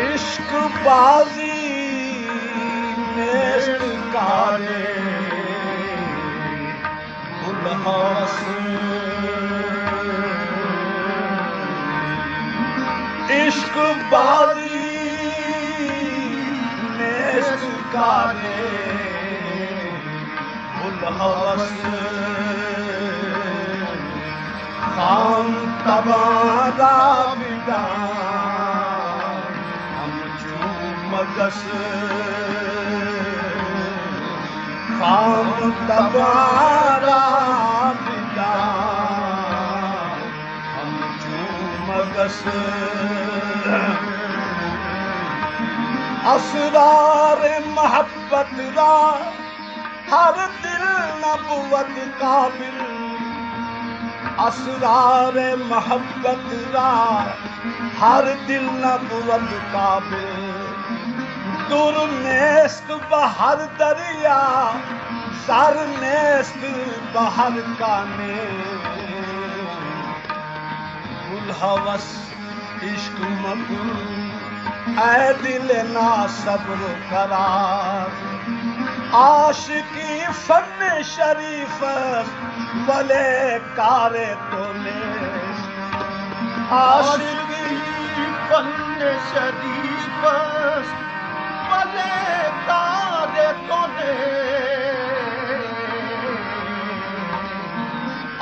इश्क बाजी नेस्त कारे उल्हास इश्क बाजी नेस्त कारे उल्हास खाम तबारा विदा मगस खाम तबारा विदा हम मगस असरार मोहब्बत रा हर दिल नबुवत काबिल असरार मोहब्बत रा हर दिल नबुवत काबिल दूर नेस्त बहर दरिया सर नेस्त बहर काने गुलहवस इश्क मकुल ऐ दिल ना सब्र करार आशिकी फन शरीफ वले कारे तोले आशिकी फन शरीफ वले कारे तोले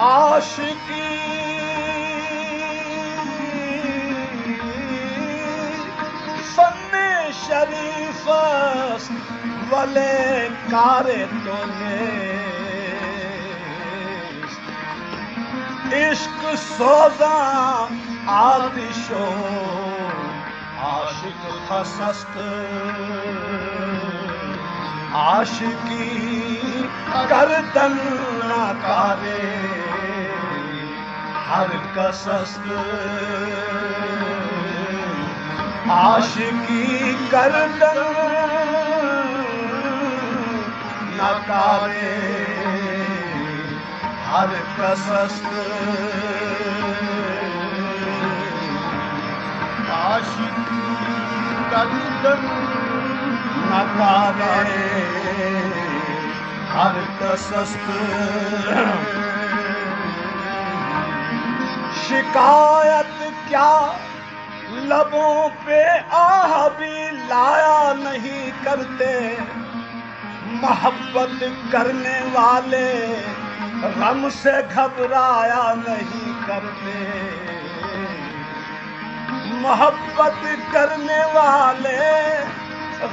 आशिकी शरीफ वले कारे तोले इश्क सोजा आतिशो आशिक खसस्त आशिकी करदन नाकारे हर कसस्त आशिकी करदन नकारे हर कसस्त आशिकी करदन नकारे हर कसस्त शिकायत क्या लबों पे आह भी लाया नहीं करते मोहब्बत करने वाले गम से घबराया नहीं करते मोहब्बत करने वाले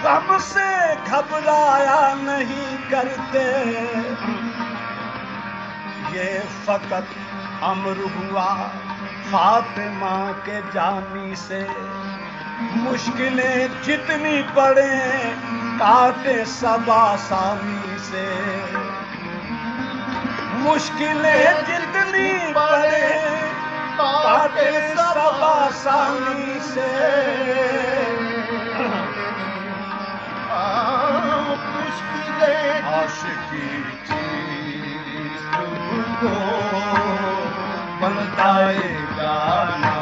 गम से घबराया नहीं करते ये फकत अमर हुआ फातिमा के जानी से मुश्किलें जितनी पड़े काटे सबा सामी से मुश्किलें जितनी पड़े काटे सबा सामी से मुश्किलें आशिकी चीज तुमको बनताएगा ना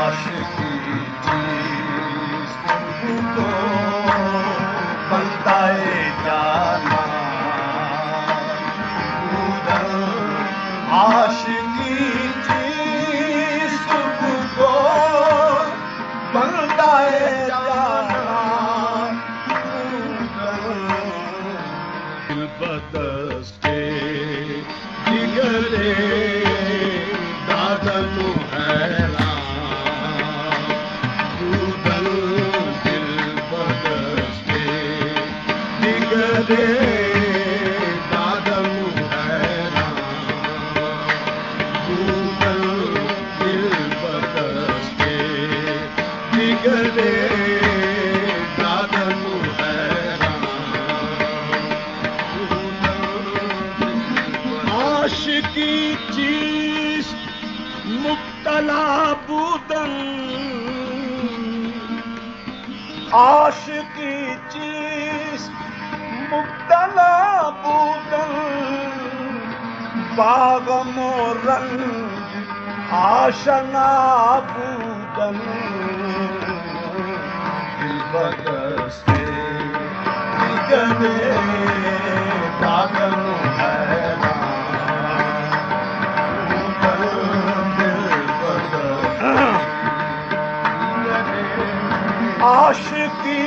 आशिकी चीज तुमको बनताएगा ना आशिकी चीज तुमको बनताएगा ना दिल बदस्ते जिगरे दादनु हैरान दूदल दिल बदस्ते जिगरे दादनु हैरान दूदल दिल बदस्ते जिगरे दादनु आशिकी चीज मुक्त तलाबूदन आशिकी चीज मुक्तला बूदन बाग मोरंग आशना बूदन बरसते निकले बादल आशिकी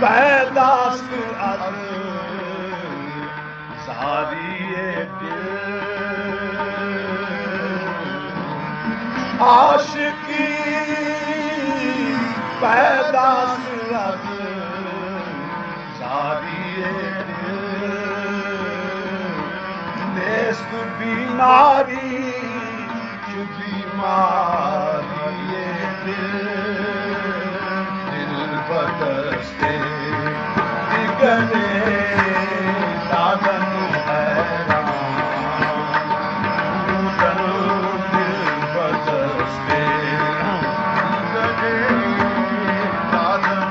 पैदास अर सारी दिल आशिकी पैदास अर सारी दिल नेस्त बीमारी बीमारी दिल बरसते निकले बादल दिल बरसते निकले बादल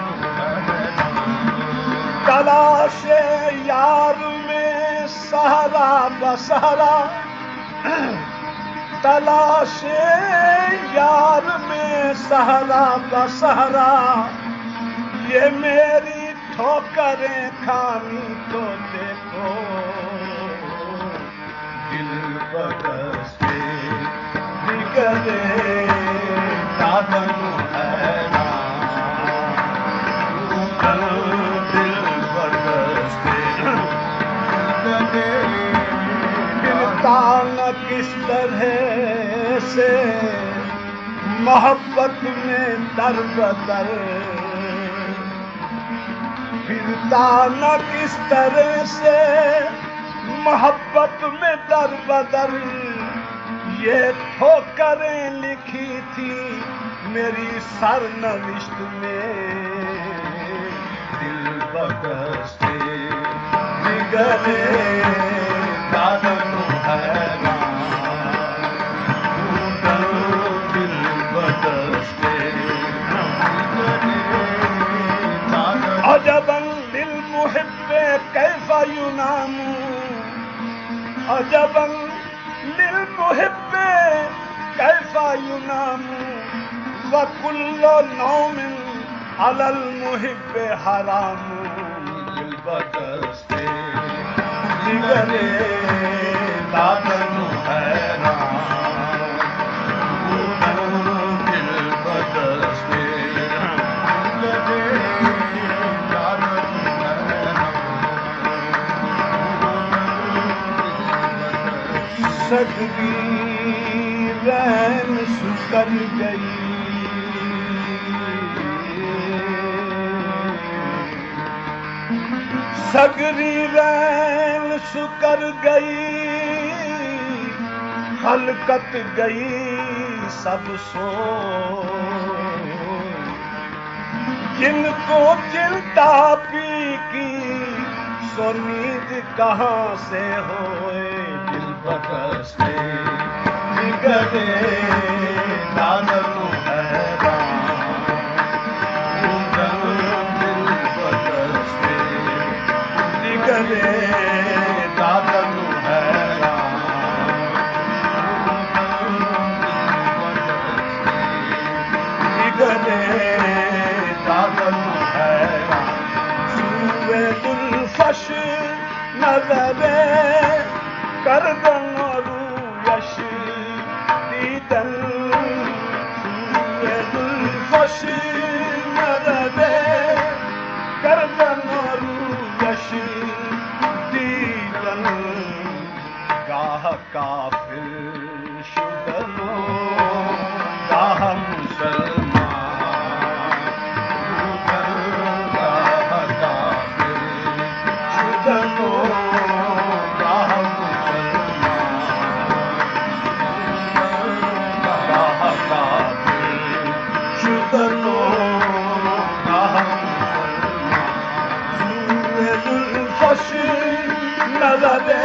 तलाशे यार में सहारा बसहारा तलाशे यार में सहारा बसहारा ये मेरी ठोकरें खानी तो देखो दिल बरसते निकले बादल दिल बरसते मिलता न किस तरह से मोहब्बत में दर बदर फिरता न किस तरह से मोहब्बत में दर बदर ये ठोकरें लिखी थी मेरी सरनविश्त में दिल बरसते निकले बादल दिल बरसते अजबन लिल मुहिब्बे कैफा युनामू अजबन लिल मुहिब्बे कैफा युनामू व कुल्लो नौमिन अलल मुहिब्बे हरामू दिल बरसते निगले बादल दिल बरसते सदगी रैन सुकर गई सगरी रैन सुकर गई हलकत गई सब सो जिनको चिंता पी की सो नींद कहाँ से होए दिल बरसते निकले बादल दिल बरसते निकले बादल निकले बादल सूरे दुल्फश नजरे करदन रूयश दीदन सूरे दुल्फश नजरे करदन रूयश दीदन गाह काफिर शुदनो गाह मुसलमान शुदनो गाह शुदनो सूरे दुल्फश नजरे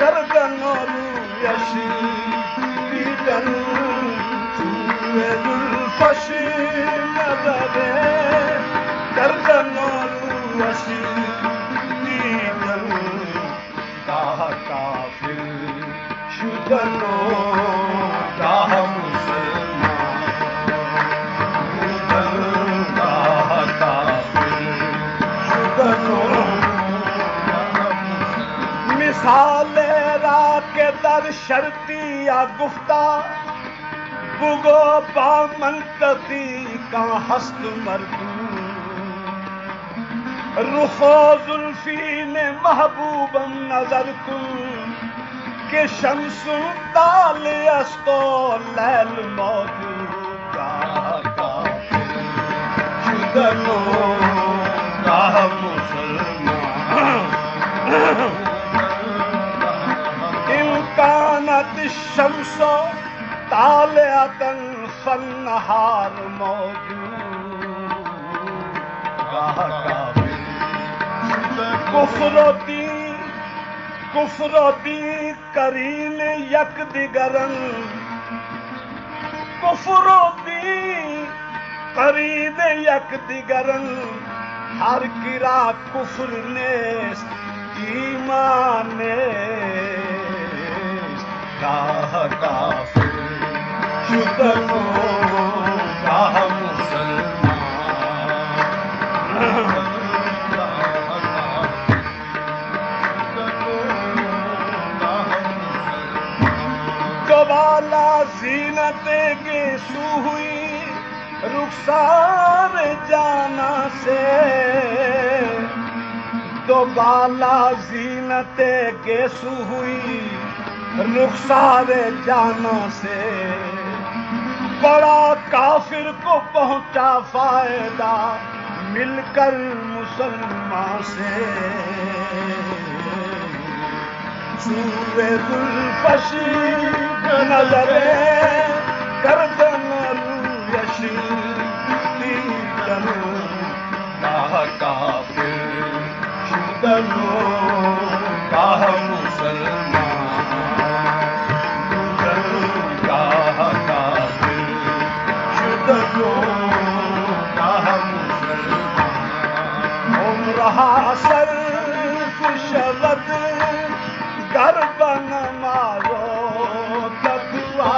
करदन अशी नजरे गर्दनो अशी दीदन गाह काफिर शुदनो गाह मुसलमान गाह काफिर शुदनो मिसाल रा के दर शर्ती या गुफ्ता बुगो बा मंतती का हस्त मर्दू रुखो जुल्फी ने महबूबम नजर कुन के शमसु ताल अस्तो लैल मौजूद का शुदनो का मुसलमान इम्कानत शमसो तालियातन फन्नहार मौजूद कुफरोती करीन यक दिगरन कुफरोती करीन यक दिगरन हर किरा कुफर ने ईमान ने काफिर शुदनो गाह दोबाला जीनते गेसू हुई रुखसार जाना से दोबाला जीनते गेसू हुई रुखसार जाना से बड़ा काफिर को पहुंचा फायदा मिलकर मुसलमान से सूरे जुल्फशी नजरे गर्दन यशी दीदन गाह काफिर शुदनो गाह मुसलमान गाह काफिर शुदनो गाह मुसलमान उम्रहा सर्फ शबद गर्बन मारो तकवा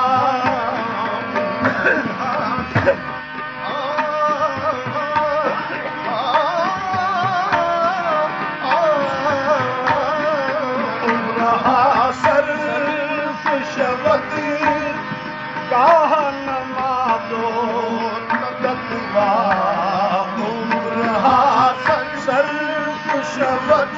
सर्फ शबद गाहन मारो तकवा सर्फ शबद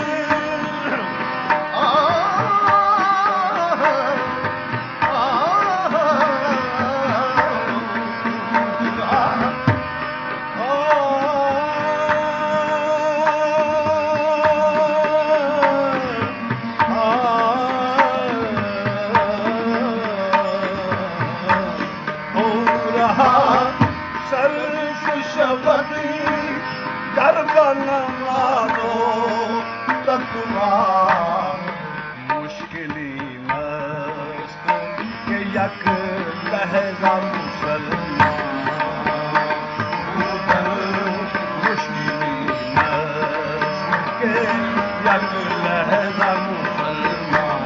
सर्फ शबद गर्दन मारो तकवा मुश्किली मस्त के यक लहजा मुसलमान मुश्किली मस्त के यक लहजा मुसलमान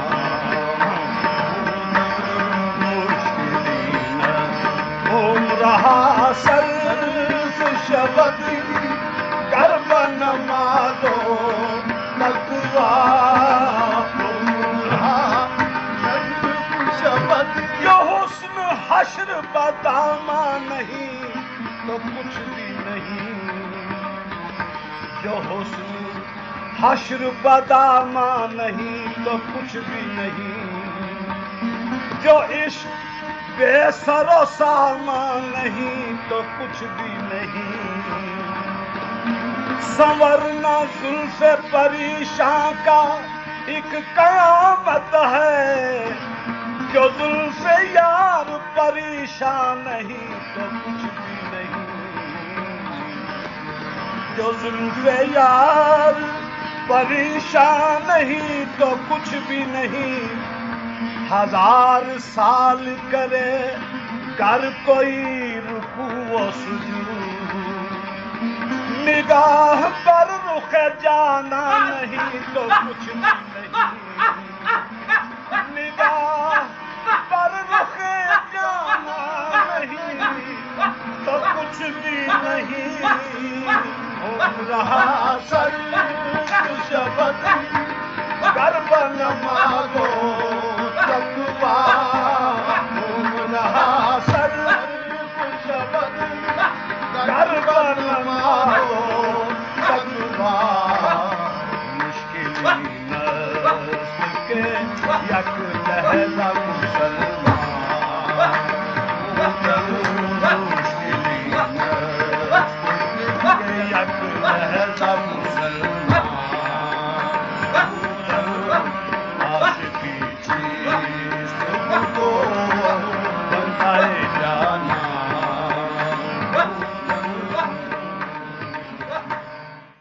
मुश्किली मस्त उम्रहा सर्फ शबद गर्बन मारो तकवा शबद यो हुस्न हश्र बदामा नहीं तो कुछ भी नहीं जो हुस्न हश्र बदामा नहीं तो कुछ भी नहीं जो इश्क बेसरो सामान नहीं तो कुछ भी नहीं संवरना जुल्फे परेशान का एक कयामत है जो जुल्फे यार परेशान नहीं तो कुछ भी नहीं जो जुल्फे यार परेशान नहीं तो कुछ भी नहीं 1000 साल करे कर कोई रुकू व सुजूद, निगाह पर रुख जाना नहीं तो कुछ भी नहीं, निगाह पर रुख जाना नहीं तो कुछ भी नहीं। घूम रहा सर शब्द गर्भ न मांगो तकवा, घूम रहा सर शब्द गर्भ न मांगो तकवा, मुश्किल